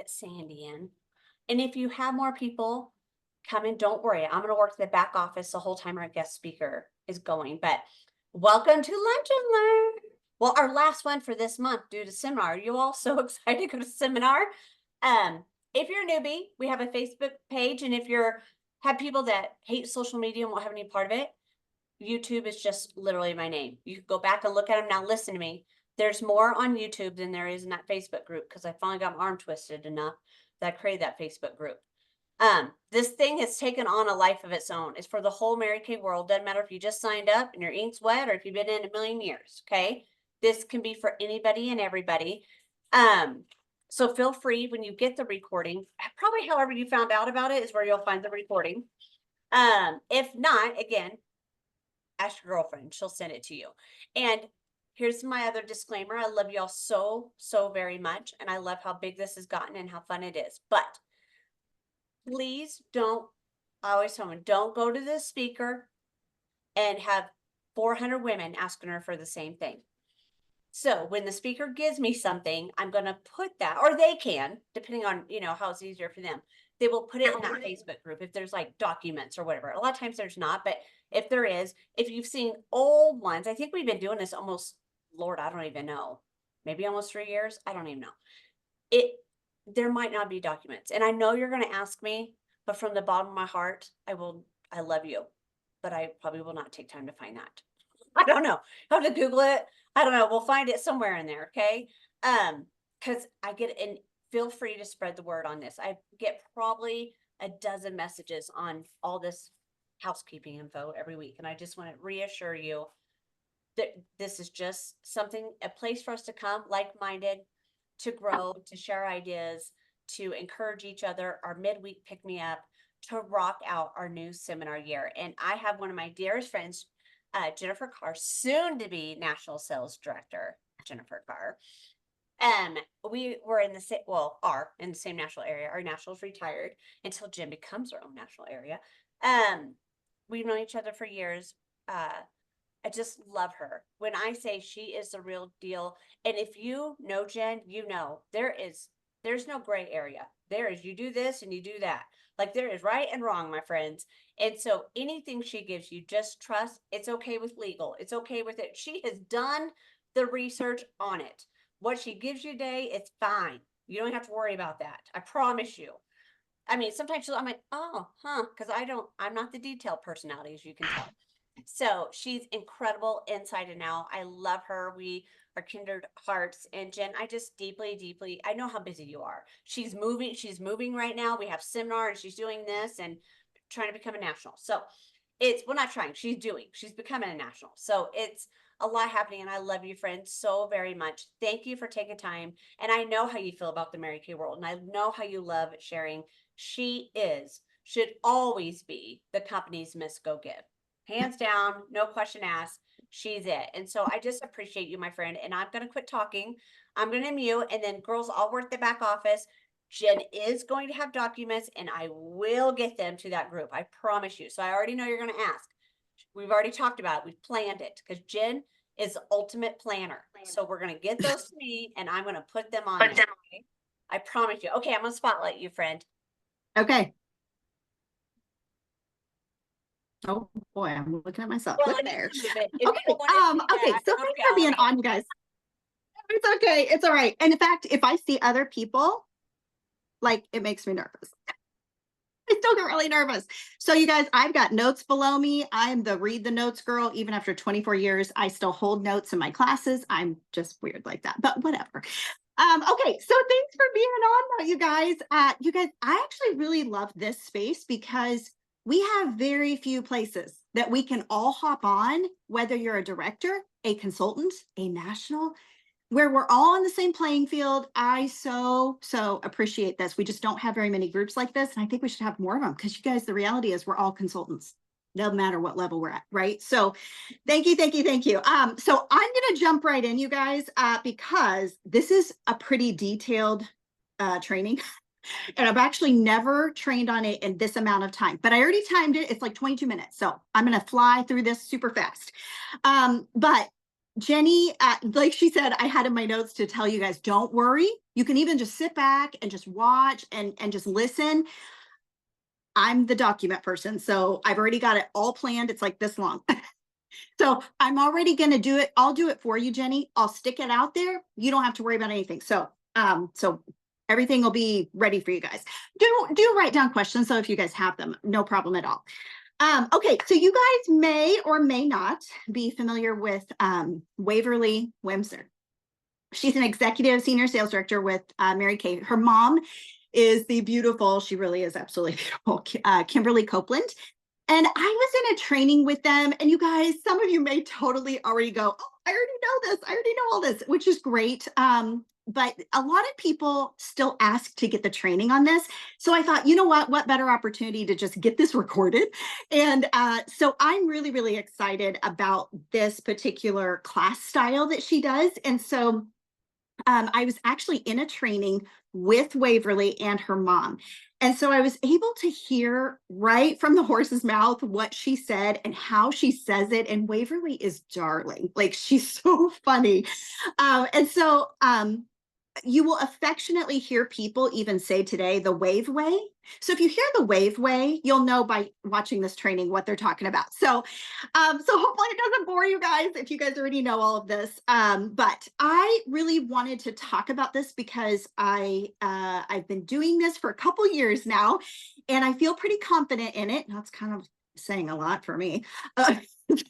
get Sandy in. And if you have more people come in, don't worry. I'm going to work the back office the whole time our guest speaker is going. But welcome to Lunch and Learn. Well, our last one for this month due to seminar. Are you all so excited to go to seminar? If you're a newbie, we have a Facebook page. And if you're have people that hate social media and won't have any part of it, YouTube is just literally my name. You can go back and look at them. Now listen to me. There's more on YouTube than there is in that Facebook group because I finally got my arm twisted enough that I created that Facebook group. This thing has taken on a life of its own. It's for the whole Mary Kay world. Doesn't matter if you just signed up and your ink's wet or if you've been in a million years. Okay. This can be for anybody and everybody. So feel free when you get the recording, probably however you found out about it is where you'll find the recording. If not, again, ask your girlfriend, she'll send it to you. And here's my other disclaimer. I love y'all so very much. And I love how big this has gotten and how fun it is. But please don't, I always tell them, don't go to the speaker and have 400 women asking her for the same thing. So when the speaker gives me something, I'm going to put that, or they can, depending on, how it's easier for them. They will put it in that Facebook group if there's like documents or whatever. A lot of times there's not, but if there is, if you've seen old ones, I think we've been doing this almost, Lord, I don't even know, maybe almost 3 years. I don't even know. There might not be documents. And I know you're going to ask me, but from the bottom of my heart, I love you, but I probably will not take time to find that. I don't know. I'll have to Google it. I don't know. We'll find it somewhere in there. Okay. Cause I get, and feel free to spread the word on this. I get probably a dozen messages on all this housekeeping info every week. And I just want to reassure you that this is just something, a place for us to come like-minded, to grow, to share ideas, to encourage each other, our midweek pick me up, to rock out our new seminar year. And I have one of my dearest friends, Jennifer Carr, soon to be National Sales Director, Jennifer Carr. We were in the same, are in the same national area. Our national's retired until Jen becomes her own national area. We've known each other for years. I just love her. When I say she is the real deal, and if you know Jen, there's no gray area. There is, you do this and you do that. Like there is right and wrong, my friends. And so anything she gives you, just trust. It's okay with legal. It's okay with it. She has done the research on it. What she gives you today, it's fine. You don't have to worry about that. I promise you. I mean, sometimes I'm like, oh, because I'm not the detailed personality, as you can tell. So she's incredible inside and out. I love her. We are kindred hearts. And Jen, I just deeply, I know how busy you are. She's moving right now. We have seminar and she's doing this and trying to become a national. So not trying, she's becoming a national. So it's a lot happening. And I love you, friends, so very much. Thank you for taking time. And I know how you feel about the Mary Kay world. And I know how you love sharing. Should always be the company's Miss Go Give. Hands down, no question asked, she's it. And so I just appreciate you, my friend. And I'm going to quit talking. I'm going to mute. And then girls, I'll work the back office. Jen is going to have documents and I will get them to that group. I promise you. So I already know you're going to ask. We've already talked about it. We've planned it because Jen is the ultimate planner. So we're going to get those to me and I'm going to put them on there. Okay? I promise you. Okay, I'm going to spotlight you, friend. Okay. Oh boy, I'm looking at myself. Well, Look there. Okay. Okay. So thanks for being on, you guys. It's okay. It's all right. And in fact, if I see other people, like it makes me nervous. I still get really nervous. So you guys, I've got notes below me. I'm the read the notes girl. Even after 24 years, I still hold notes in my classes. I'm just weird like that, but whatever. Okay, so thanks for being on though, you guys. I actually really love this space because we have very few places that we can all hop on, whether you're a director, a consultant, a national, where we're all on the same playing field. I so appreciate this. We just don't have very many groups like this. And I think we should have more of them because you guys, the reality is we're all consultants, no matter what level we're at, right? So thank you. So I'm going to jump right in, you guys, because this is a pretty detailed training. And I've actually never trained on it in this amount of time, but I already timed it. It's like 22 minutes. So I'm going to fly through this super fast. But Jenny, like she said, I had in my notes to tell you guys, don't worry. You can even just sit back and just watch and just listen. I'm the document person, so I've already got it all planned. It's like this long. So I'm already going to do it. I'll do it for you, Jenny. I'll stick it out there. You don't have to worry about anything. So everything will be ready for you guys. Do write down questions. So if you guys have them, no problem at all. Okay, so you guys may or may not be familiar with Waverly Wimser. She's an executive senior sales director with Mary Kay. Her mom is the beautiful, she really is absolutely beautiful, Kimberly Copeland. And I was in a training with them, and you guys, some of you may totally already go, oh, I already know this. I already know all this, which is great. But a lot of people still ask to get the training on this. So I thought, you know what better opportunity to just get this recorded. And so I'm really, really excited about this particular class style that she does. And so I was actually in a training with Waverly and her mom. And so I was able to hear right from the horse's mouth what she said and how she says it. And Waverly is darling. Like, she's so funny. And so you will affectionately hear people even say today the wave way. So if you hear the wave way, you'll know by watching this training what they're talking about. So hopefully it doesn't bore you guys if you guys already know all of this. But I really wanted to talk about this because I've been doing this for a couple years now, and I feel pretty confident in it. That's kind of saying a lot for me.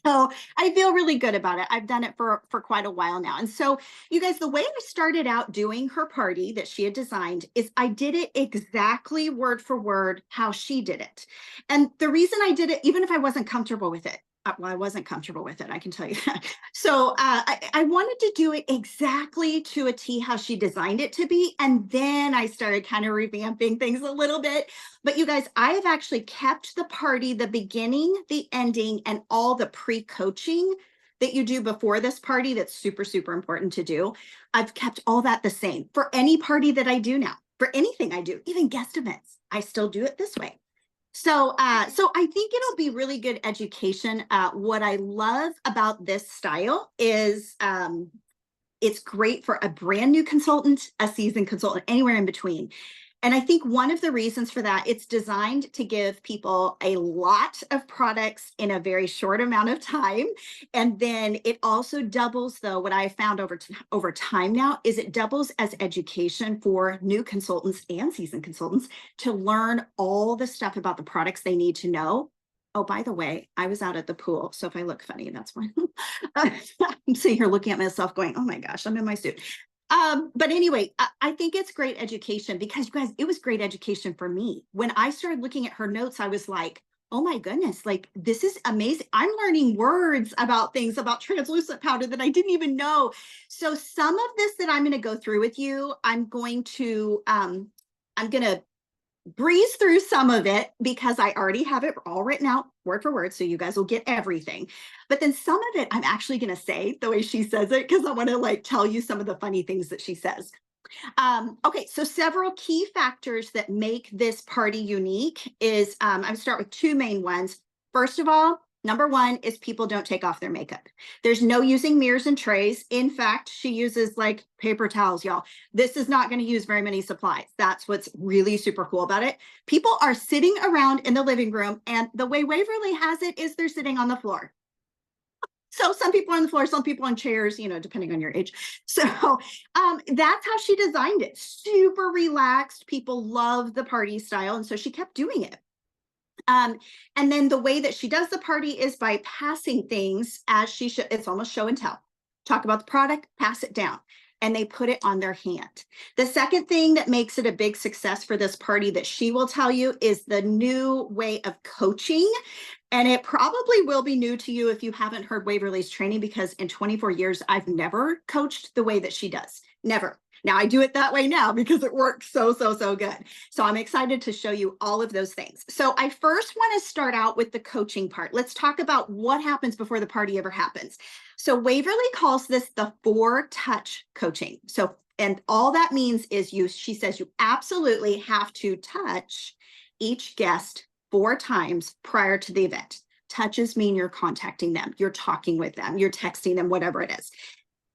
So I feel really good about it. I've done it for quite a while now. And so you guys, the way I started out doing her party that she had designed is I did it exactly word for word how she did it. And the reason I did it, even if I wasn't comfortable with it, well, I wasn't comfortable with it, I can tell you that. So I wanted to do it exactly to a T how she designed it to be. And then I started kind of revamping things a little bit. But you guys, I have actually kept the party, the beginning, the ending, and all the pre-coaching that you do before this party that's super, super important to do. I've kept all that the same for any party that I do now, for anything I do, even guest events. I still do it this way. So I think it'll be really good education. What I love about this style is it's great for a brand new consultant, a seasoned consultant, anywhere in between. And I think one of the reasons for that, it's designed to give people a lot of products in a very short amount of time. And then it also doubles, though, what I found over time now is it doubles as education for new consultants and seasoned consultants to learn all the stuff about the products they need to know. Oh, by the way, I was out at the pool, so if I look funny, that's fine. I'm sitting here looking at myself going, oh my gosh, I'm in my suit. But anyway, I think it's great education because, you guys, it was great education for me. When I started looking at her notes, I was like, oh my goodness, like, this is amazing. I'm learning words about things about translucent powder that I didn't even know. So some of this that I'm going to go through with you, I'm going to breeze through some of it because I already have it all written out word for word, so you guys will get everything. But then some of it I'm actually going to say the way she says it because I want to like tell you some of the funny things that she says. Okay, so several key factors that make this party unique is I'm going to start with two main ones. First of all, number one is people don't take off their makeup. There's no using mirrors and trays. In fact, she uses like paper towels, y'all. This is not going to use very many supplies. That's what's really super cool about it. People are sitting around in the living room, and the way Waverly has it is they're sitting on the floor. So some people on the floor, some people on chairs, you know, depending on your age. So that's how she designed it. Super relaxed. People love the party style. And so she kept doing it. And then the way that she does the party is by passing things as she should. It's almost show and tell. Talk about the product, pass it down, and they put it on their hand. The second thing that makes it a big success for this party that she will tell you is the new way of coaching. And it probably will be new to you if you haven't heard Waverly's training, because in 24 years, I've never coached the way that she does. Never. Now I do it that way now because it works so good. So I'm excited to show you all of those things. So I first want to start out with the coaching part. Let's talk about what happens before the party ever happens. So Waverly calls this the 4-touch coaching. So, and all that means is she says you absolutely have to touch each guest 4 times prior to the event. Touches mean you're contacting them, you're talking with them, you're texting them, whatever it is.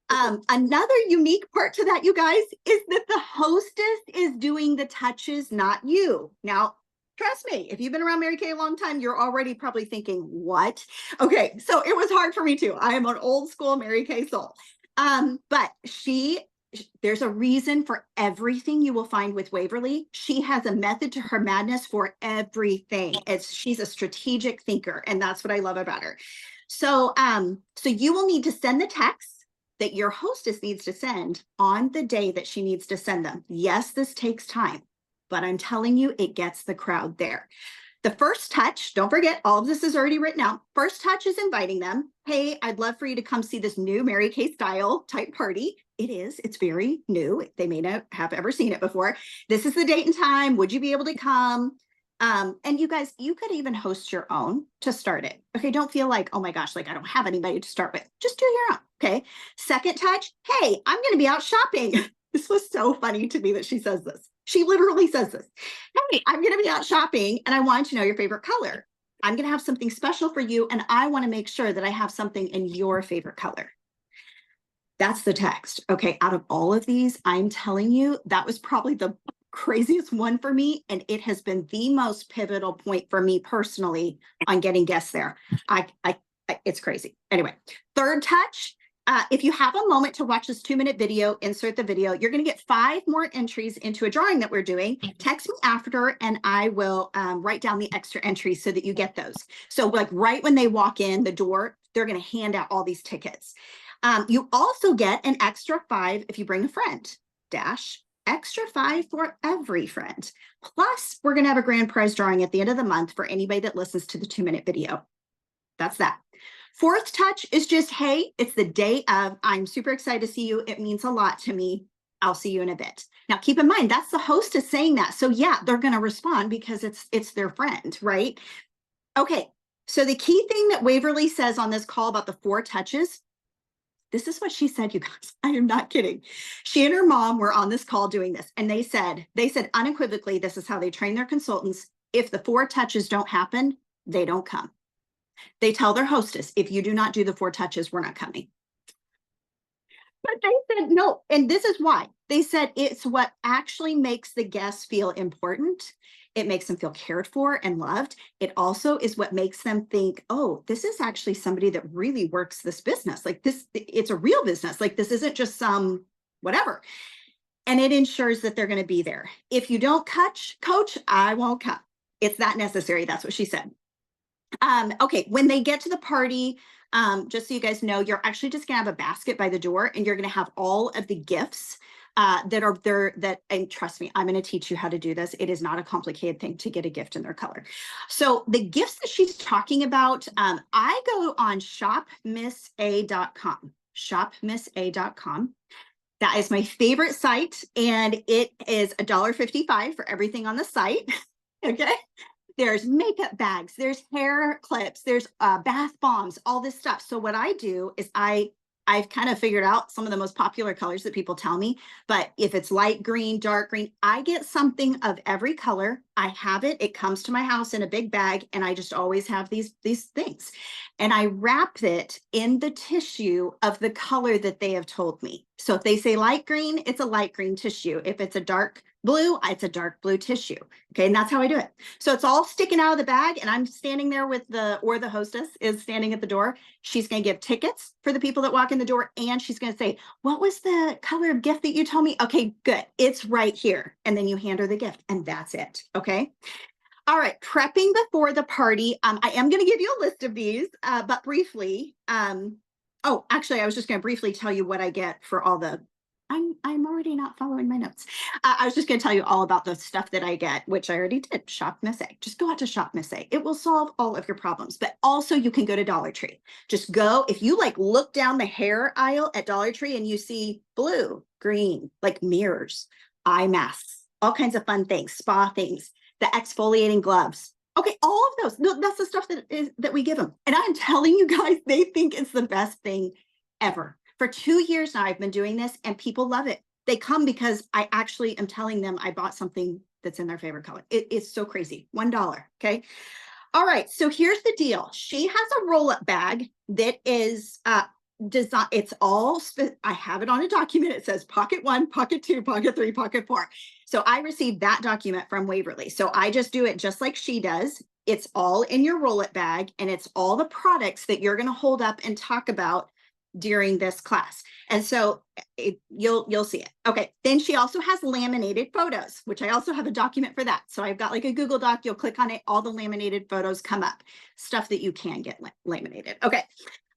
Another unique part to that, you guys, is that the hostess is doing the touches, not you. Now, trust me, if you've been around Mary Kay a long time, you're already probably thinking, what? Okay, so it was hard for me too. I am an old school Mary Kay soul. But there's a reason for everything you will find with Waverly. She has a method to her madness for everything. She's a strategic thinker, and that's what I love about her. So you will need to send the text that your hostess needs to send on the day that she needs to send them. Yes, this takes time, but I'm telling you, it gets the crowd there. The first touch, don't forget, all of this is already written out. First touch is inviting them. Hey, I'd love for you to come see this new Mary Kay style type party. It's very new. They may not have ever seen it before. This is the date and time. Would you be able to come? And you guys, you could even host your own to start it. Okay, don't feel like, oh my gosh, like I don't have anybody to start with. Just do your own. Okay. Second touch, hey, I'm going to be out shopping. This was so funny to me that she says this. She literally says this. Hey, I'm going to be out shopping and I want to know your favorite color. I'm going to have something special for you and I want to make sure that I have something in your favorite color. That's the text. Okay, out of all of these, I'm telling you, that was probably the craziest one for me. And it has been the most pivotal point for me personally on getting guests there. It's crazy. Anyway, third touch. If you have a moment to watch this 2-minute video, insert the video. You're going to get 5 more entries into a drawing that we're doing. Text me after and I will write down the extra entries so that you get those. So like right when they walk in the door, they're going to hand out all these tickets. You also get an extra 5 if you bring a friend. Extra 5 for every friend. Plus, we're going to have a grand prize drawing at the end of the month for anybody that listens to the 2-minute video. That's that. Fourth touch is just, hey, it's the day of, I'm super excited to see you. It means a lot to me. I'll see you in a bit. Now, keep in mind, that's the hostess saying that. So yeah, they're going to respond because it's their friend, right? Okay. So the key thing that Waverly says on this call about the 4 touches, this is what she said, you guys. I am not kidding. She and her mom were on this call doing this, and they said unequivocally, this is how they train their consultants. If the 4 touches don't happen, they don't come. They tell their hostess, if you do not do the 4 touches, we're not coming. But they said no, and this is why. They said it's what actually makes the guests feel important. It makes them feel cared for and loved. It also is what makes them think, oh, this is actually somebody that really works this business. Like this, it's a real business. Like this isn't just some whatever. And it ensures that they're going to be there. If you don't coach, I won't come. It's not necessary. That's what she said. Okay, when they get to the party, just so you guys know, you're actually just gonna have a basket by the door and you're gonna have all of the gifts that are there and trust me, I'm gonna teach you how to do this. It is not a complicated thing to get a gift in their color. So the gifts that she's talking about, I go on shopmissa.com, shopmissa.com. That is my favorite site and it is $1.55 for everything on the site, okay? There's makeup bags, there's hair clips, there's bath bombs, all this stuff. So what I do is I've kind of figured out some of the most popular colors that people tell me, but if it's light green, dark green, I get something of every color. I have it, it comes to my house in a big bag and I just always have these things. And I wrap it in the tissue of the color that they have told me. So if they say light green, it's a light green tissue. If it's a dark blue, it's a dark blue tissue. Okay, and that's how I do it. So it's all sticking out of the bag and I'm standing there with the hostess is standing at the door. She's going to give tickets for the people that walk in the door and she's going to say, what was the color of gift that you told me? Okay, good. It's right here. And then you hand her the gift and that's it. Okay. All right, prepping before the party. I am going to give you a list of these, but briefly. Oh, actually, I was just going to briefly tell you what I get for all the. I'm already not following my notes. I was just going to tell you all about the stuff that I get, which I already did. Shop Missa. Just go out to Shop Missa. It will solve all of your problems. But also, you can go to Dollar Tree. Just go if you like look down the hair aisle at Dollar Tree and you see blue, green, like mirrors, eye masks, all kinds of fun things, spa things. The exfoliating gloves. Okay, all of those. No, that's the stuff that we give them. And I'm telling you guys, they think it's the best thing ever. For 2 years now, I've been doing this and people love it. They come because I actually am telling them I bought something that's in their favorite color. It's so crazy. $1, okay? All right, so here's the deal. She has a roll-up bag that is design. It's all, I have it on a document. It says pocket 1, pocket 2, pocket 3, pocket 4. So I received that document from Waverly. So I just do it just like she does. It's all in your roll-up bag, and it's all the products that you're going to hold up and talk about during this class. And so you'll see it. Okay. Then she also has laminated photos, which I also have a document for that. So I've got like a Google Doc. You'll click on it. All the laminated photos come up, stuff that you can get laminated. Okay.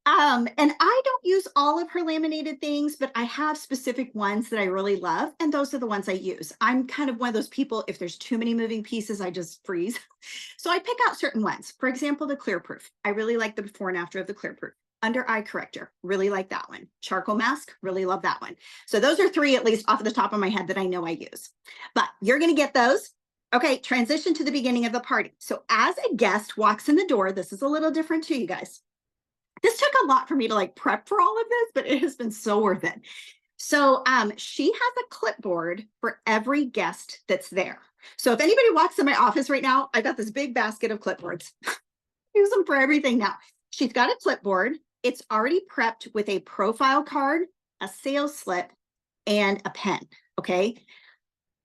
And I don't use all of her laminated things, but I have specific ones that I really love. And those are the ones I use. I'm kind of one of those people, if there's too many moving pieces, I just freeze. So I pick out certain ones. For example, the clear proof. I really like the before and after of the clear proof. Under eye corrector, really like that one. Charcoal mask, really love that one. So those are 3, at least off the top of my head, that I know I use. But you're going to get those. Okay, transition to the beginning of the party. So as a guest walks in the door, this is a little different too, you guys. This took a lot for me to like prep for all of this, but it has been so worth it. So she has a clipboard for every guest that's there. So if anybody walks in my office right now, I've got this big basket of clipboards. Use them for everything now. She's got a clipboard. It's already prepped with a profile card, a sales slip, and a pen. Okay.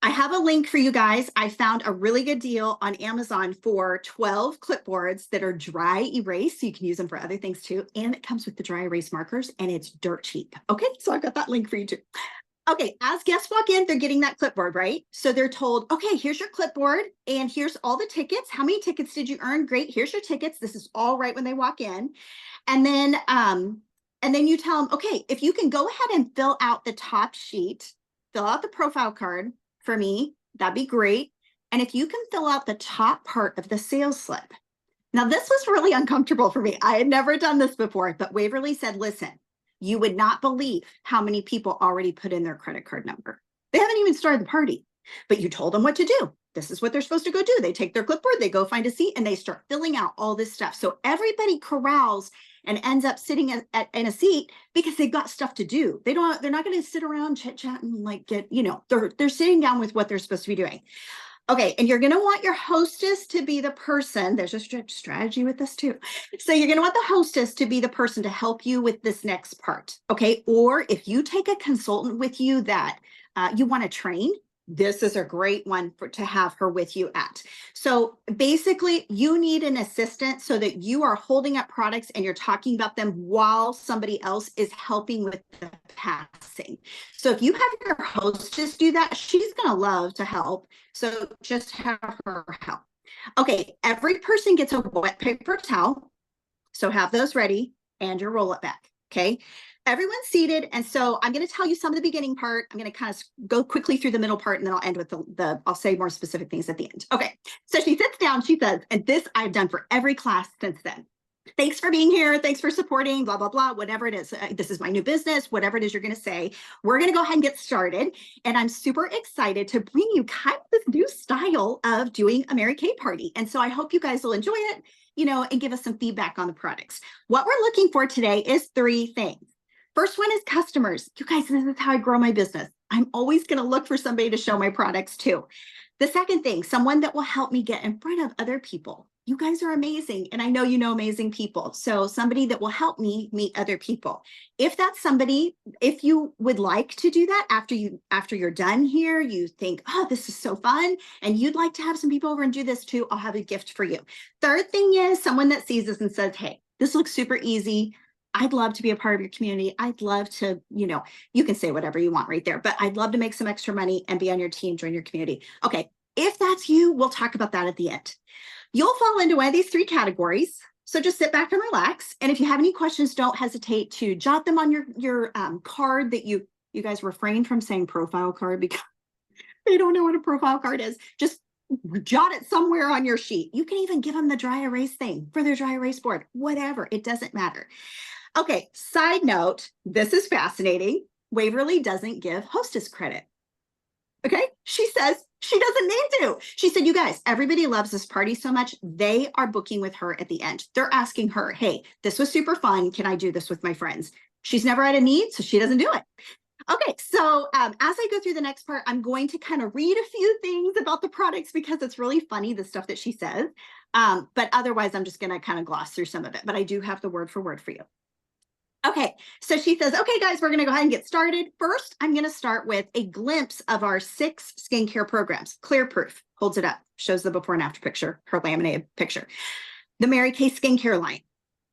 I have a link for you guys. I found a really good deal on Amazon for 12 clipboards that are dry erase. So you can use them for other things too. And it comes with the dry erase markers, and it's dirt cheap. Okay. So I've got that link for you too. Okay, as guests walk in, they're getting that clipboard, right? So they're told, okay, here's your clipboard, and here's all the tickets. How many tickets did you earn? Great, here's your tickets. This is all right when they walk in. And then you tell them, okay, if you can go ahead and fill out the top sheet, fill out the profile card for me, that'd be great. And if you can fill out the top part of the sales slip. Now, this was really uncomfortable for me. I had never done this before, but Waverly said, listen, you would not believe how many people already put in their credit card number. They haven't even started the party, but you told them what to do. This is what they're supposed to go do. They take their clipboard, they go find a seat, and they start filling out all this stuff. So everybody corrals and ends up sitting in a seat because they've got stuff to do. They're not going to sit around chit chat and like they're sitting down with what they're supposed to be doing. Okay, and you're going to want your hostess to be the person. There's a strategy with this too. So you're going to want the hostess to be the person to help you with this next part. Okay, or if you take a consultant with you that you want to train, this is a great one to have her with you at. So basically, you need an assistant so that you are holding up products and you're talking about them while somebody else is helping with the passing. So if you have your hostess do that, she's going to love to help. So just have her help. Okay, every person gets a wet paper towel. So have those ready and your roll it back. Okay. Everyone's seated. And so I'm going to tell you some of the beginning part. I'm going to kind of go quickly through the middle part, and then I'll end with I'll say more specific things at the end. Okay. So she sits down, she says, and this I've done for every class since then. Thanks for being here. Thanks for supporting, blah, blah, blah, whatever it is. This is my new business, whatever it is you're going to say. We're going to go ahead and get started. And I'm super excited to bring you kind of this new style of doing a Mary Kay party. And so I hope you guys will enjoy it, and give us some feedback on the products. What we're looking for today is 3 things. First one is customers. You guys, this is how I grow my business. I'm always going to look for somebody to show my products to. The second thing, someone that will help me get in front of other people. You guys are amazing. And I know you know amazing people. So somebody that will help me meet other people. If that's somebody, if you would like to do that after you're done here, you think, oh, this is so fun, and you'd like to have some people over and do this too, I'll have a gift for you. Third thing is someone that sees this and says, hey, this looks super easy. I'd love to be a part of your community. I'd love to, you can say whatever you want right there, but I'd love to make some extra money and be on your team, join your community. Okay, if that's you, we'll talk about that at the end. You'll fall into one of these 3 categories. So just sit back and relax. And if you have any questions, don't hesitate to jot them on your card that you guys refrain from saying profile card because they don't know what a profile card is. Just jot it somewhere on your sheet. You can even give them the dry erase thing for their dry erase board, whatever. It doesn't matter. Okay, side note, this is fascinating. Waverly doesn't give hostess credit. Okay, she says she doesn't need to. She said, you guys, everybody loves this party so much. They are booking with her at the end. They're asking her, hey, this was super fun. Can I do this with my friends? She's never had a need, so she doesn't do it. Okay, so as I go through the next part, I'm going to kind of read a few things about the products because it's really funny, the stuff that she says. But otherwise, I'm just going to kind of gloss through some of it. But I do have the word for word for you. Okay, so she says, okay, guys, we're going to go ahead and get started. First, I'm going to start with a glimpse of our 6 skincare programs. Clear Proof holds it up, shows the before and after picture, her laminated picture. The Mary Kay skincare line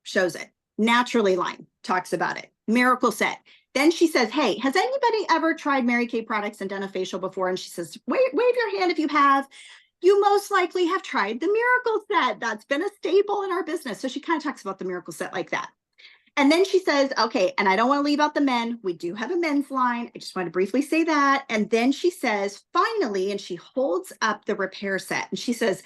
shows it. Naturally line talks about it. Miracle Set. Then she says, hey, has anybody ever tried Mary Kay products and done a facial before? And she says, wave your hand if you have. You most likely have tried the Miracle Set. That's been a staple in our business. So she kind of talks about the Miracle Set like that. And then she says, okay, and I don't want to leave out the men. We do have a men's line. I just want to briefly say that. And then she says, finally, and she holds up the repair set. And she says,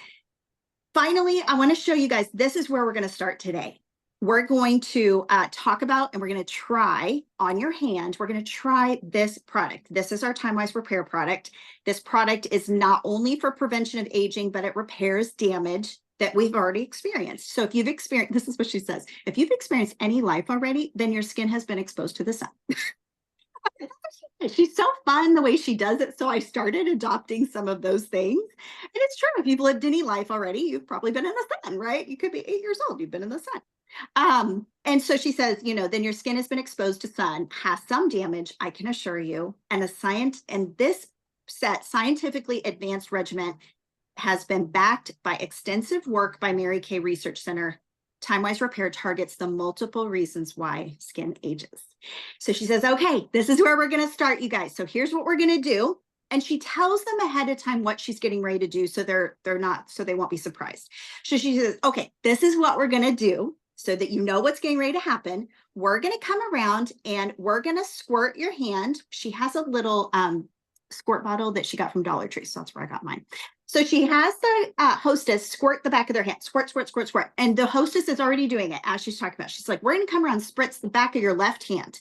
finally, I want to show you guys, this is where we're going to start today. We're going to talk about, and we're going to try on your hand, we're going to try this product. This is our Time-Wise Repair product. This product is not only for prevention of aging, but it repairs damage that we've already experienced. So if you've experienced, this is what she says, if you've experienced any life already, then your skin has been exposed to the sun. She's so fun the way she does it. So I started adopting some of those things. And it's true. If you've lived any life already, you've probably been in the sun, right? You could be 8 years old. You've been in the sun. And so she says, then your skin has been exposed to sun, has some damage, I can assure you. And this set scientifically advanced regimen has been backed by extensive work by Mary Kay Research Center. Time-Wise Repair targets the multiple reasons why skin ages. So she says, okay, this is where we're going to start, you guys. So here's what we're going to do. And she tells them ahead of time what she's getting ready to do. So they won't be surprised. So she says, okay, this is what we're going to do so that you know what's getting ready to happen. We're going to come around and we're going to squirt your hand. She has a little squirt bottle that she got from Dollar Tree. So that's where I got mine. So she has the hostess squirt the back of their hand, squirt, squirt, squirt, squirt. And the hostess is already doing it as she's talking about. She's like, we're going to come around, spritz the back of your left hand.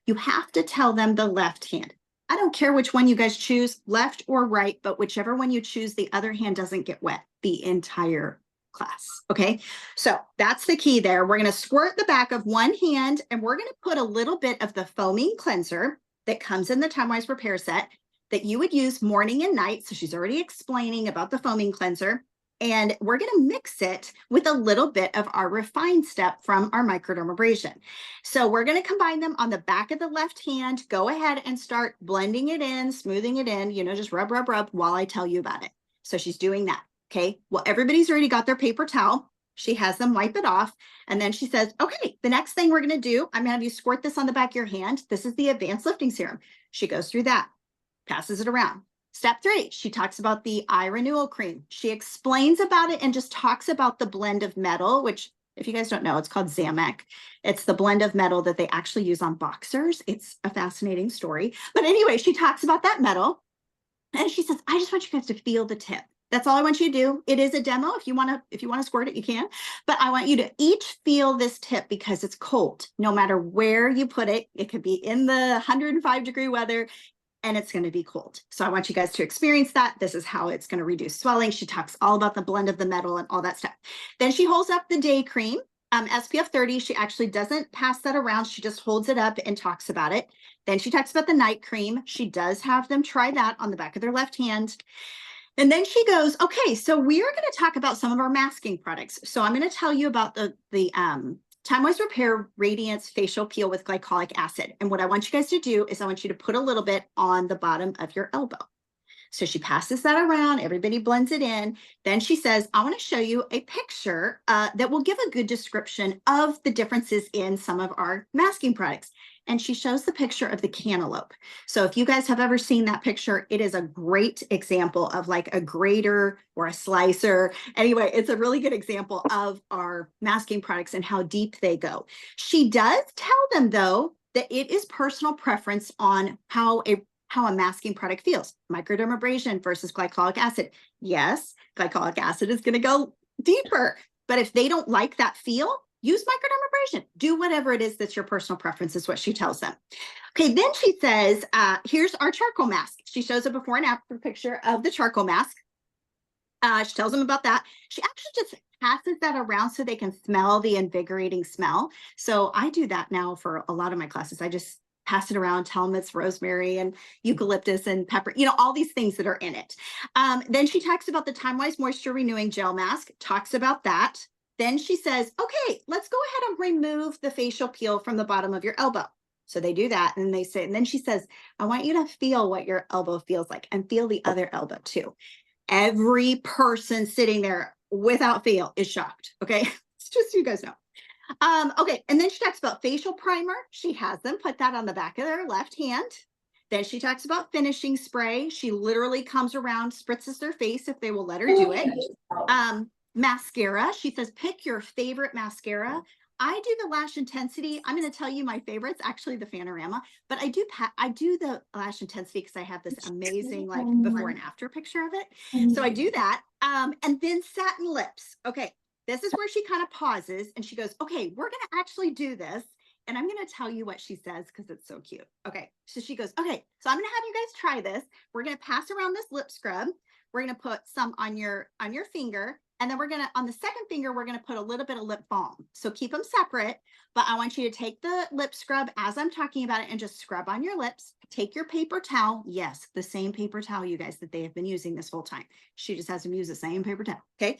You have to tell them the left hand. I don't care which one you guys choose, left or right, but whichever one you choose, the other hand doesn't get wet the entire class. Okay, so that's the key there. We're going to squirt the back of one hand and we're going to put a little bit of the foaming cleanser that comes in the Time-Wise Repair set that you would use morning and night. So she's already explaining about the foaming cleanser. And we're going to mix it with a little bit of our refined step from our microdermabrasion. So we're going to combine them on the back of the left hand. Go ahead and start blending it in, smoothing it in, just rub, rub, rub while I tell you about it. So she's doing that. Okay. Well, everybody's already got their paper towel. She has them wipe it off. And then she says, okay, the next thing we're going to do, I'm going to have you squirt this on the back of your hand. This is the advanced lifting serum. She goes through that, passes it around. Step 3, she talks about the eye renewal cream. She explains about it and just talks about the blend of metal, which if you guys don't know, it's called Zamek. It's the blend of metal that they actually use on boxers. It's a fascinating story. But anyway, she talks about that metal and she says, I just want you guys to feel the tip. That's all I want you to do. It is a demo. If you want to squirt it, you can. But I want you to each feel this tip because it's cold. No matter where you put it, it could be in the 105-degree weather and it's going to be cold. So I want you guys to experience that. This is how it's going to reduce swelling. She talks all about the blend of the metal and all that stuff. Then she holds up the day cream, SPF 30. She actually doesn't pass that around. She just holds it up and talks about it. Then she talks about the night cream. She does have them try that on the back of their left hand. And then she goes, okay, so we are going to talk about some of our masking products. So I'm going to tell you about the Time-Wise Repair Radiance Facial Peel with Glycolic Acid. And what I want you guys to do is I want you to put a little bit on the bottom of your elbow. So she passes that around, everybody blends it in. Then she says, I want to show you a picture that will give a good description of the differences in some of our masking products. And she shows the picture of the cantaloupe. So if you guys have ever seen that picture, it is a great example of like a grater or a slicer. Anyway, it's a really good example of our masking products and how deep they go. She does tell them, though, that it is personal preference on how a masking product feels. Microdermabrasion versus glycolic acid. Yes, glycolic acid is going to go deeper, but if they don't like that feel, use microdermabrasion. Do whatever it is that's your personal preference is what she tells them. Okay, then she says, here's our charcoal mask. She shows a before and after picture of the charcoal mask. She tells them about that. She actually just passes that around so they can smell the invigorating smell. So I do that now for a lot of my classes. I just pass it around, tell them it's rosemary and eucalyptus and pepper, you know, all these things that are in it. Then she talks about the Time Wise Moisture Renewing Gel Mask, talks about that. Then she says, okay, let's go ahead and remove the facial peel from the bottom of your elbow. So they do that and they say, and then she says, I want you to feel what your elbow feels like and feel the other elbow too. Every person sitting there without fail is shocked. Okay. It's just so you guys know. Okay. And then she talks about facial primer. She has them put that on the back of their left hand. Then she talks about finishing spray. She literally comes around, spritzes their face if they will let her do it. Mascara. She says, pick your favorite mascara. I do the Lash Intensity. I'm going to tell you my favorites, actually the Panorama, but I do the Lash Intensity because I have this amazing like before and after picture of it. So I do that. And then satin lips. Okay. This is where she kind of pauses and she goes, okay, we're going to actually do this. And I'm going to tell you what she says because it's so cute. Okay. So she goes, okay, so I'm going to have you guys try this. We're going to pass around this lip scrub. We're going to put some on your finger. And then we're going to, on the second finger, we're going to put a little bit of lip balm. So keep them separate, but I want you to take the lip scrub as I'm talking about it and just scrub on your lips. Take your paper towel. Yes, the same paper towel, you guys, that they have been using this whole time. She just has them use the same paper towel. Okay.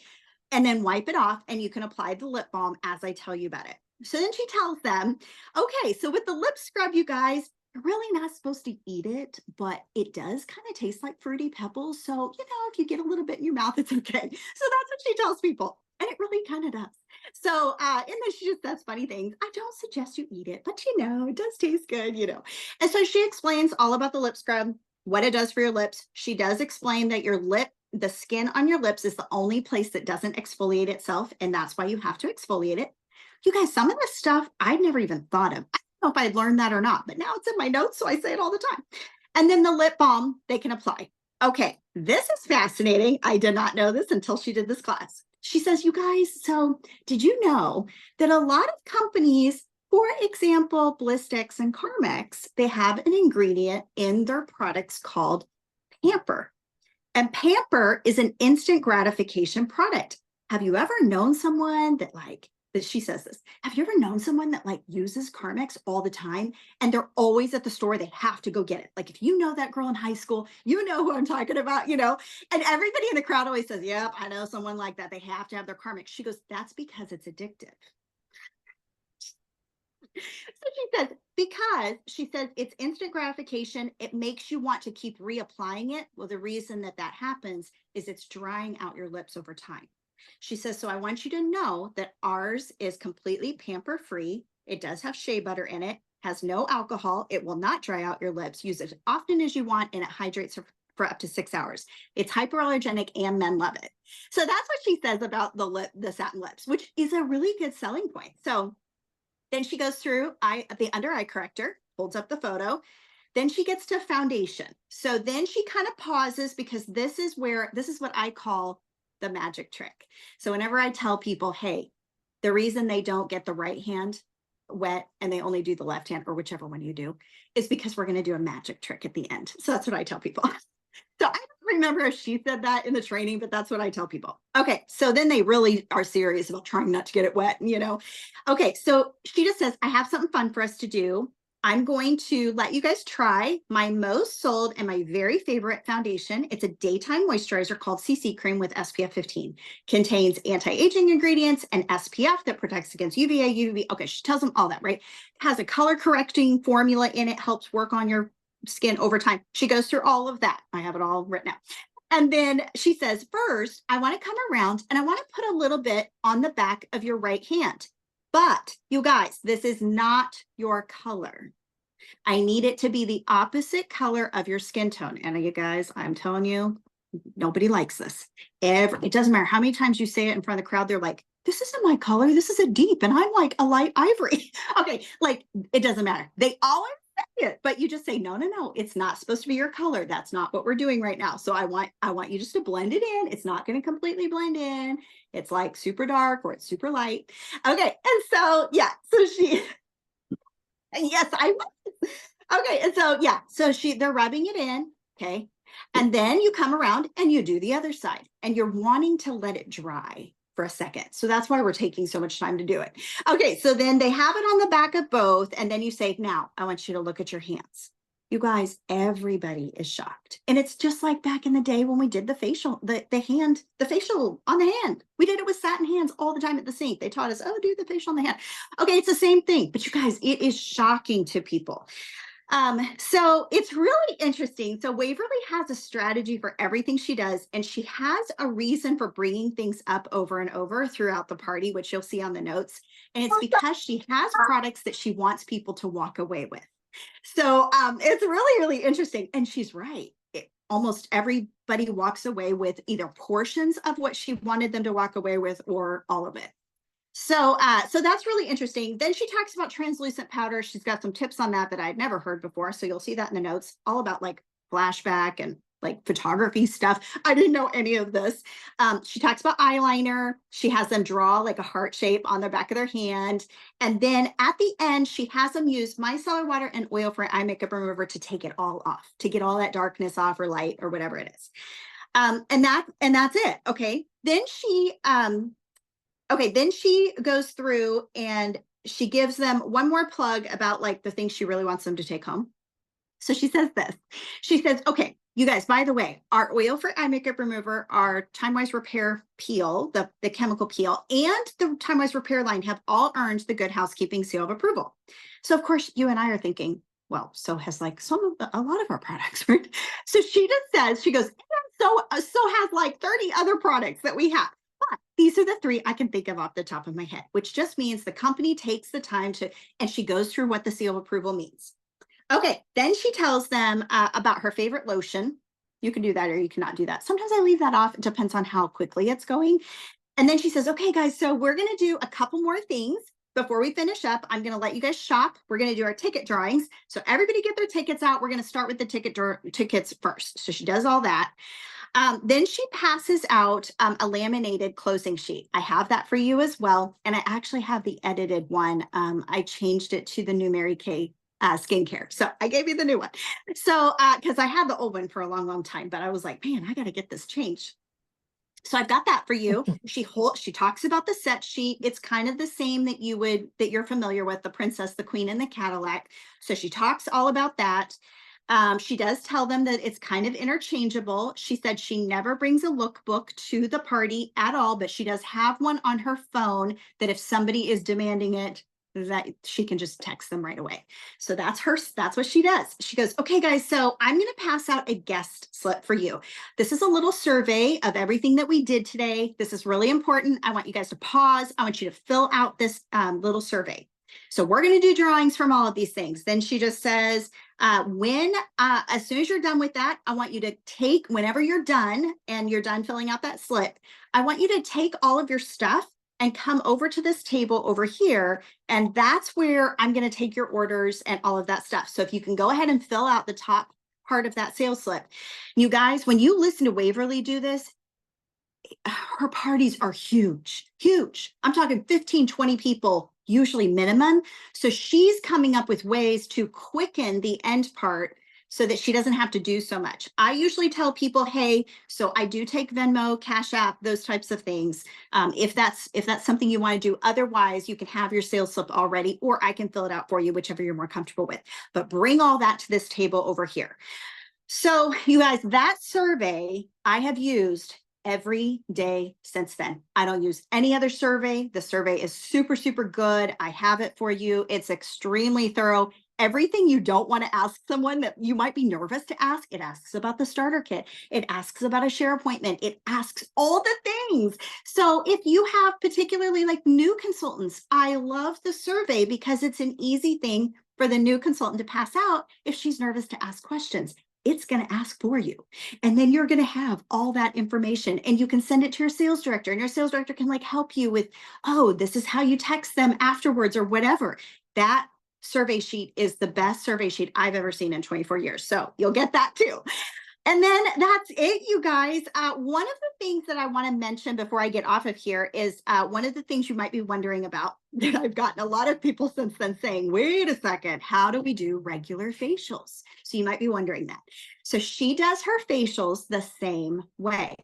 And then wipe it off and you can apply the lip balm as I tell you about it. So then she tells them, okay, so with the lip scrub, you guys, you're really not supposed to eat it, but it does kind of taste like Fruity Pebbles. So, you know, if you get a little bit in your mouth, it's okay. So that's what she tells people. And it really kind of does. So, and then she just says funny things. I don't suggest you eat it, but you know, it does taste good, you know. And so she explains all about the lip scrub, what it does for your lips. She does explain that your lip, the skin on your lips is the only place that doesn't exfoliate itself. And that's why you have to exfoliate it. You guys, some of this stuff I'd never even thought of. I don't know if I'd learned that or not, but now it's in my notes, so I say it all the time. And then the lip balm they can apply. Okay, this is fascinating. I did not know this until she did this class. She says, you guys, so did you know that a lot of companies, for example, Blistex and Carmex, they have an ingredient in their products called Pamper. And Pamper is an instant gratification product. Have you ever known someone that she says this, have you ever known someone that like uses Carmex all the time and they're always at the store, they have to go get it? Like if you know that girl in high school, you know who I'm talking about, you know, and everybody in the crowd always says, yep, I know someone like that. They have to have their Carmex. She goes, that's because it's addictive. So she says, because she says it's instant gratification, it makes you want to keep reapplying it. Well, the reason that happens is it's drying out your lips over time. She says, so I want you to know that ours is completely pamper free. It does have shea butter in it, has no alcohol. It will not dry out your lips. Use it as often as you want, and it hydrates for up to 6 hours. It's hypoallergenic and men love it. So that's what she says about the satin lips, which is a really good selling point. So then she goes through the under eye corrector, holds up the photo. Then she gets to foundation. So then she kind of pauses because this is what I call the magic trick. So whenever I tell people, hey, the reason they don't get the right hand wet and they only do the left hand or whichever one you do is because we're going to do a magic trick at the end. So that's what I tell people. So I don't remember if she said that in the training, but that's what I tell people. Okay. So then they really are serious about trying not to get it wet, you know? Okay. So she just says, I have something fun for us to do. I'm going to let you guys try my most sold and my very favorite foundation. It's a daytime moisturizer called CC Cream with SPF 15. Contains anti-aging ingredients and SPF that protects against UVA, UVB. Okay, she tells them all that, right? Has a color correcting formula in it, helps work on your skin over time. She goes through all of that. I have it all written out. And then she says, first, I want to come around and I want to put a little bit on the back of your right hand. But you guys, this is not your color. I need it to be the opposite color of your skin tone. And you guys, I'm telling you, nobody likes this. It doesn't matter how many times you say it in front of the crowd. They're like, this isn't my color. This is a deep. And I'm like a light ivory. Okay. Like it doesn't matter. They always say it, but you just say, no, it's not supposed to be your color. That's not what we're doing right now. So I want you just to blend it in. It's not going to completely blend in. It's like super dark or it's super light. Okay. And so, yeah, so yes, I was. Okay. And so, yeah, so they're rubbing it in. Okay. And then you come around and you do the other side and you're wanting to let it dry for a second. So that's why we're taking so much time to do it. Okay, so then they have it on the back of both. And then you say, now I want you to look at your hands. You guys, everybody is shocked. And it's just like back in the day when we did the facial, the facial on the hand. We did it with satin hands all the time at the sink. They taught us, oh, do the facial on the hand. Okay, it's the same thing. But you guys, it is shocking to people. So it's really interesting. So Waverly has a strategy for everything she does, and she has a reason for bringing things up over and over throughout the party, which you'll see on the notes. And it's because she has products that she wants people to walk away with. So it's really, really interesting. And she's right. Almost everybody walks away with either portions of what she wanted them to walk away with or all of it. So that's really interesting. Then she talks about translucent powder. She's got some tips on that I'd never heard before. So you'll see that in the notes, all about like flashback and like photography stuff. I didn't know any of this. She talks about eyeliner. She has them draw like a heart shape on the back of their hand. And then at the end, she has them use micellar water and oil for eye makeup remover to take it all off, to get all that darkness off or light or whatever it is. And that's it. Okay. Then she goes through and she gives them one more plug about like the things she really wants them to take home. So she says this. She says, okay, you guys, by the way, our oil for eye makeup remover, our Time-Wise Repair peel, the chemical peel, and the Time-Wise Repair line have all earned the Good Housekeeping seal of approval. So of course, you and I are thinking, well, so has like a lot of our products, right? So she just says, she goes, and so has like 30 other products that we have. But these are the 3 I can think of off the top of my head, which just means the company takes the time to, and she goes through what the seal of approval means. Okay, then she tells them about her favorite lotion. You can do that or you cannot do that. Sometimes I leave that off. It depends on how quickly it's going. And then she says, okay, guys, so we're going to do a couple more things. Before we finish up, I'm going to let you guys shop. We're going to do our ticket drawings. So everybody get their tickets out. We're going to start with the tickets first. So she does all that. Then she passes out a laminated closing sheet. I have that for you as well. And I actually have the edited one. I changed it to the new Mary Kay skincare. So I gave you the new one. So because I had the old one for a long, long time, but I was like, man, I got to get this changed. So I've got that for you. She talks about the set sheet. It's kind of the same that you're familiar with, the Princess, the Queen, and the Cadillac. So she talks all about that. She does tell them that it's kind of interchangeable. She said she never brings a lookbook to the party at all, but she does have one on her phone that if somebody is demanding it, that she can just text them right away. So that's what she does. She goes, okay, guys, so I'm going to pass out a guest slip for you. This is a little survey of everything that we did today. This is really important. I want you guys to pause. I want you to fill out this little survey. So we're going to do drawings from all of these things. Then she just says, as soon as you're done with that, I want you to take, whenever you're done and you're done filling out that slip, I want you to take all of your stuff and come over to this table over here. And that's where I'm going to take your orders and all of that stuff. So if you can go ahead and fill out the top part of that sales slip. You guys, when you listen to Waverly do this, her parties are huge, huge. I'm talking 15, 20 people, usually minimum. So she's coming up with ways to quicken the end part so that she doesn't have to do so much. I usually tell people, hey, so I do take Venmo, Cash App, those types of things. If that's something you want to do, otherwise you can have your sales slip already, or I can fill it out for you, whichever you're more comfortable with. But bring all that to this table over here. So you guys, that survey I have used every day since then. I don't use any other survey. The survey is super, super good. I have it for you. It's extremely thorough. Everything you don't want to ask someone that you might be nervous to ask, it asks about the starter kit. It asks about a share appointment. It asks all the things. So if you have particularly like new consultants, I love the survey because it's an easy thing for the new consultant to pass out if she's nervous to ask questions. It's going to ask for you. And then you're going to have all that information and you can send it to your sales director and your sales director can like help you with, oh, this is how you text them afterwards or whatever. That survey sheet is the best survey sheet I've ever seen in 24 years. So you'll get that too. And then that's it, you guys. One of the things that I want to mention before I get off of here is one of the things you might be wondering about that I've gotten a lot of people since then saying, wait a second, how do we do regular facials? So you might be wondering that. So she does her facials the same way.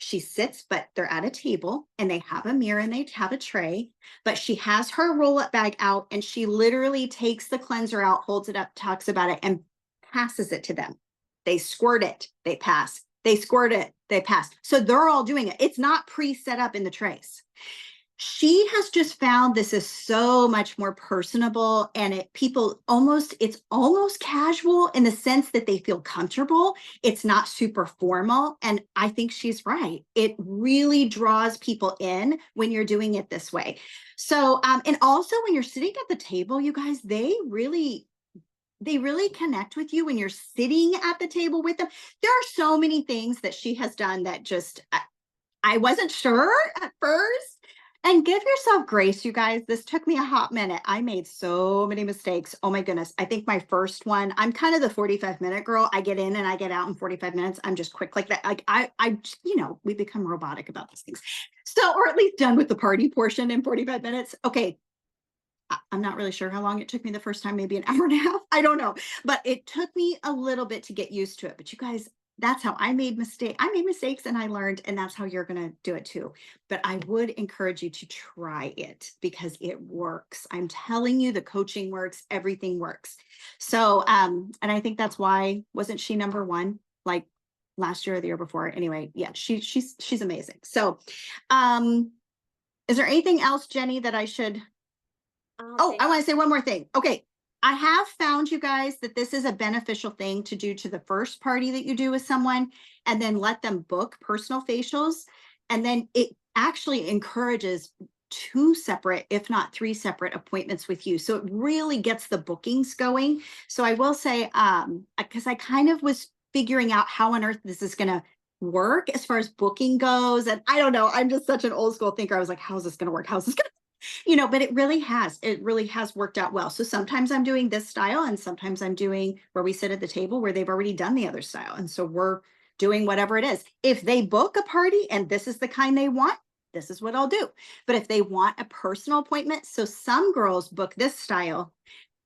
She sits, but they're at a table and they have a mirror and they have a tray, but she has her roll up bag out and she literally takes the cleanser out, holds it up, talks about it, and passes it to them. They squirt it, they pass. They squirt it, they pass. So they're all doing it. It's not pre-set up in the trays. She has just found this is so much more personable, and it's almost casual in the sense that they feel comfortable. It's not super formal, and I think she's right. It really draws people in when you're doing it this way. So and also when you're sitting at the table, you guys, they really connect with you when you're sitting at the table with them. There are so many things that she has done that just I wasn't sure at first. And give yourself grace, you guys. This took me a hot minute. I made so many mistakes. Oh my goodness. I think my first one, I'm kind of the 45-minute girl. I get in and I get out in 45 minutes. I'm just quick like that. Like we become robotic about these things. So, or at least done with the party portion in 45 minutes. Okay. I'm not really sure how long it took me the first time, maybe an hour and a half. I don't know. But it took me a little bit to get used to it. But you guys, that's how I made mistakes and I learned, and that's how you're going to do it too. But I would encourage you to try it because it works. I'm telling you, the coaching works, everything works. So and I think that's why, wasn't she number one like last year or the year before? Anyway, yeah, she's amazing. So is there anything else, Jenny, that I should I want to say one more thing. Okay. I have found, you guys, that this is a beneficial thing to do to the first party that you do with someone, and then let them book personal facials. And then it actually encourages 2 separate, if not 3 separate appointments with you. So it really gets the bookings going. So I will say, because I kind of was figuring out how on earth this is going to work as far as booking goes. And I don't know, I'm just such an old school thinker. I was like, how's this going to work? How's this going to but it really has worked out well. So sometimes I'm doing this style and sometimes I'm doing where we sit at the table where they've already done the other style. And so we're doing whatever it is. If they book a party and this is the kind they want, this is what I'll do. But if they want a personal appointment, so some girls book this style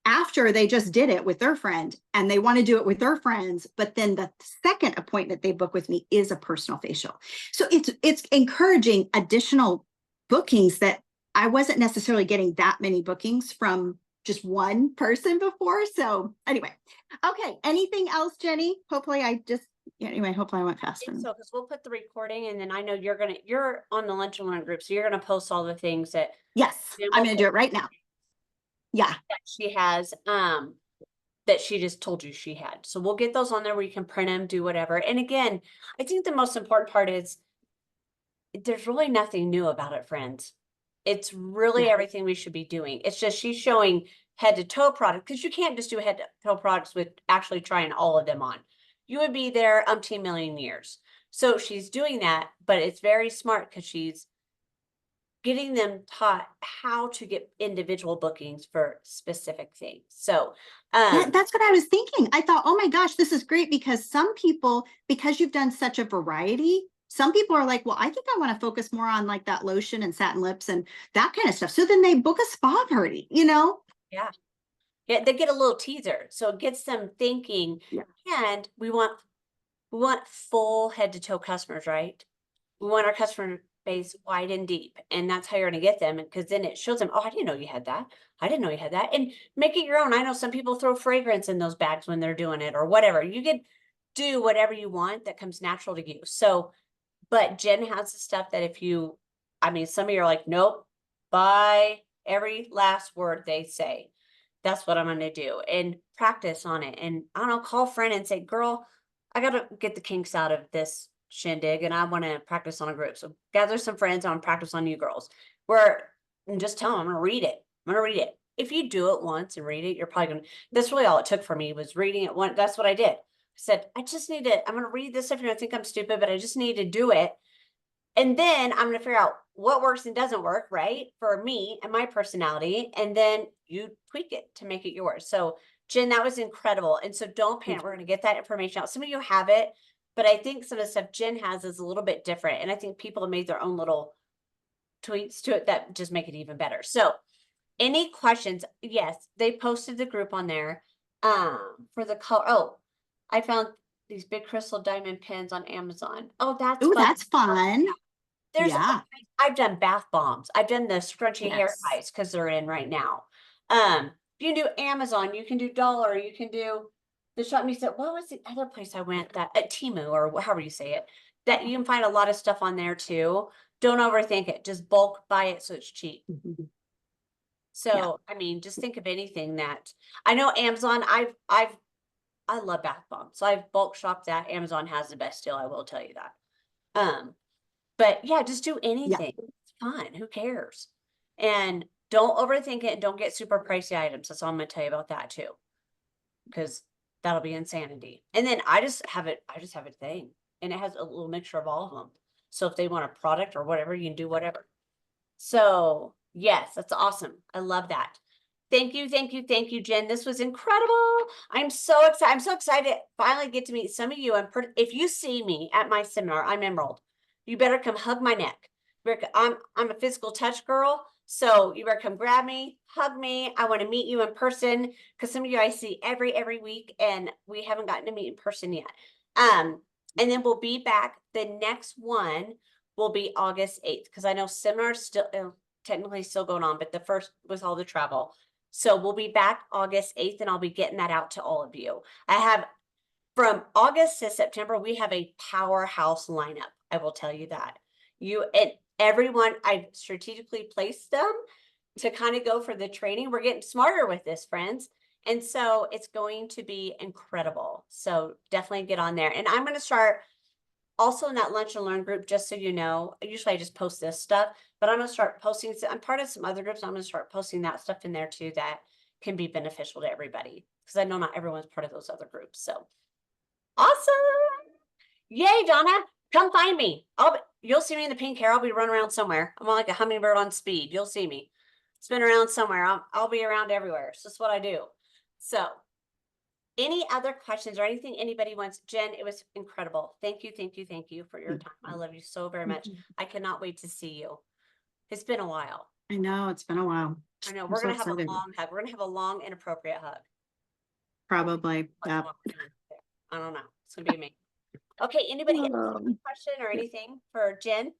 after they just did it with their friend and they want to do it with their friends, but then the second appointment they book with me is a personal facial. So it's encouraging additional bookings that I wasn't necessarily getting that many bookings from just one person before. So anyway, okay. Anything else, Jenny? Hopefully hopefully I went fast. So, because we'll put the recording, and then I know you're on the Lunch and Learn group, so you're gonna post all the things that Yes, I'm going to do it right now. Yeah. that she has, that she just told you she had. So we'll get those on there where you can print them, do whatever. And again, I think the most important part is there's really nothing new about it, friends. It's really Yeah. everything we should be doing. It's just she's showing head to toe product, because you can't just do head to toe products with actually trying all of them on. You would be there umpteen million years. So she's doing that, but it's very smart because she's getting them taught how to get individual bookings for specific things. So That's what I was thinking. I thought, oh my gosh, this is great because some people, because you've done such a variety, some people are like, well, I think I want to focus more on like that lotion and satin lips and that kind of stuff. So then they book a spa party, yeah. Yeah, they get a little teaser. So it gets them thinking, Yeah. and we want full head to toe customers, right? We want our customer base wide and deep, and that's how you're going to get them. Because then it shows them, oh, I didn't know you had that. I didn't know you had that. And make it your own. I know some people throw fragrance in those bags when they're doing it or whatever. You can do whatever you want that comes natural to you. So, but Jen has the stuff that some of you are like, nope, buy every last word they say. That's what I'm going to do and practice on it. And I don't know, call a friend and say, girl, I got to get the kinks out of this shindig and I want to practice on a group. So gather some friends on practice on you girls. And just tell them I'm going to read it. I'm going to read it. If you do it once and read it, you're probably going to, that's really all it took for me was reading it once. That's what I did. I said, I'm going to read this stuff. You're going to think I'm stupid, but I just need to do it. And then I'm going to figure out what works and doesn't work, right? For me and my personality. And then you tweak it to make it yours. So Jen, that was incredible. And so don't panic. We're going to get that information out. Some of you have it, but I think some of the stuff Jen has is a little bit different. And I think people have made their own little tweets to it that just make it even better. So any questions? Yes, they posted the group on there for the color. Oh, I found these big crystal diamond pins on Amazon. Oh, that's Ooh, fun. that's fun. There's Yeah. I've done bath bombs. I've done the scrunchy hair Yes. ties because they're in right now. You can do Amazon, you can do Dollar, you can do the shop. Me said, what was the other place I went that at Timu or however you say it, that you can find a lot of stuff on there too. Don't overthink it. Just bulk buy it so it's cheap. Mhm. So, I mean, just think of anything that I know Amazon, I love bath bombs. So I've bulk shopped that. Amazon has the best deal, I will tell you that. But yeah, just do Yeah. anything. It's fun. Who cares? And don't overthink it and don't get super pricey items. That's all I'm gonna tell you about that too. Because that'll be insanity. And then I just have a thing. And it has a little mixture of all of them. So if they want a product or whatever, you can do whatever. So yes, that's awesome. I love that. Thank you, thank you, thank you, Jen. This was incredible. I'm so excited. I'm so excited to finally get to meet some of you. And if you see me at my seminar, I'm Emerald. You better come hug my neck. I'm a physical touch girl, so you better come grab me, hug me. I want to meet you in person because some of you I see every week, and we haven't gotten to meet in person yet. And then we'll be back. The next one will be August 8th because I know seminars still technically still going on, but the first was all the travel. So we'll be back August 8th, and I'll be getting that out to all of you. I have from August to September, we have a powerhouse lineup. I will tell you that. You and everyone, I strategically placed them to kind of go for the training. We're getting smarter with this, friends. And so it's going to be incredible. So definitely get on there. And I'm going to start also in that lunch and learn group, just so you know. Usually I just post this stuff, but I'm going to start posting. I'm part of some other groups. I'm going to start posting that stuff in there too that can be beneficial to everybody because I know not everyone's part of those other groups. So awesome. Yay, Donna. Come find me. You'll see me in the pink hair. I'll be running around somewhere. I'm like a hummingbird on speed. You'll see me. Spin around somewhere. I'll be around everywhere. It's just what I do. So any other questions or anything anybody wants? Jen, it was incredible. Thank you, thank you, thank you for your time. I love you so very much. I cannot wait to see you. It's been a while. I know, it's been a while. I know. I'm We're so going to have a excited. long hug. We're going to have a long, inappropriate hug. Probably. Yeah. I don't know. It's going to be amazing. Okay, anybody else have a question or anything for Jen?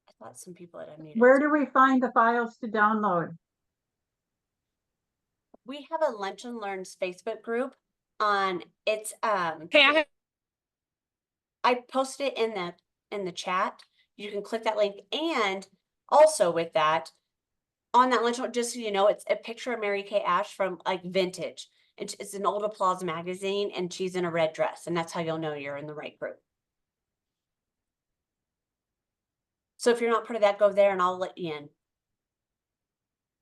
I thought some people had unmuted. Where do we find the files to download? We have a Lunch and Learns Facebook group on it's Okay, I posted it in the chat. You can click that link, and also with that on that lunch, just so you know, it's a picture of Mary Kay Ash from like vintage. It's an old Applause magazine, and she's in a red dress, and that's how you'll know you're in the right group. So if you're not part of that, go there and I'll let you in.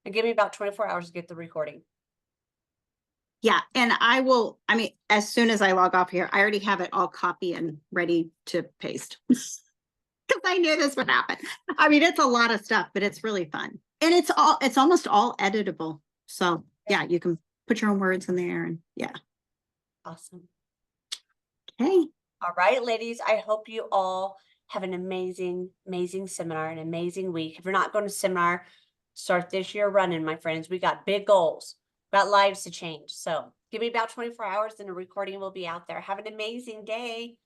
And give me about 24 hours to get the recording. Yeah, and I will, I mean, as soon as I log off here, I already have it all copy and ready to paste. Because I knew this would happen. I mean, it's a lot of stuff, but it's really fun. And it's almost all editable. So yeah, you can put your own words in there and yeah. Awesome. Okay. All right, ladies, I hope you all have an amazing, amazing seminar, an amazing week. If you're not going to seminar, start this year running, my friends. We got big goals, got lives to change. So give me about 24 hours and a recording will be out there. Have an amazing day.